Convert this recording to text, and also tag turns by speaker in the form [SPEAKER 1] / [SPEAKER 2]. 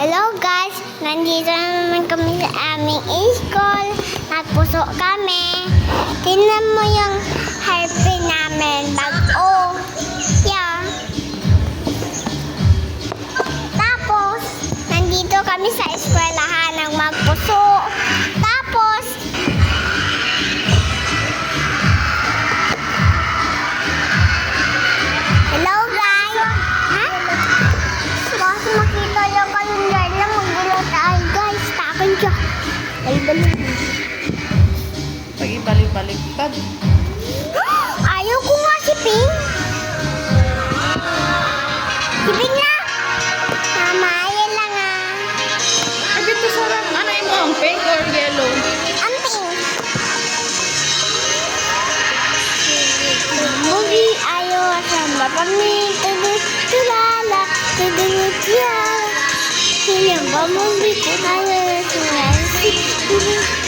[SPEAKER 1] Hello guys! Nandito na naman kami sa aming school. Nagpuso kami. Tingnan mo yung hairpin namin. Bago. Yeah. Tapos, nandito kami sa eskwelahan ng magpuso. Tapos, hello guys! Ha? Baka makita yung kalendar lang, magulo tayo guys. Takon siya. Balik-balik.
[SPEAKER 2] Pag ibalik-baliktad.
[SPEAKER 1] Ayaw ko nga si Pink. Si Pink na. Mama, yan lang ah.
[SPEAKER 2] Ay, dito sa lang. Ano yung ang pink or yellow?
[SPEAKER 1] Ang Pink. Mugi ayaw sama kami. Tulala. Tulala. Sino ba mugi ayaw sama?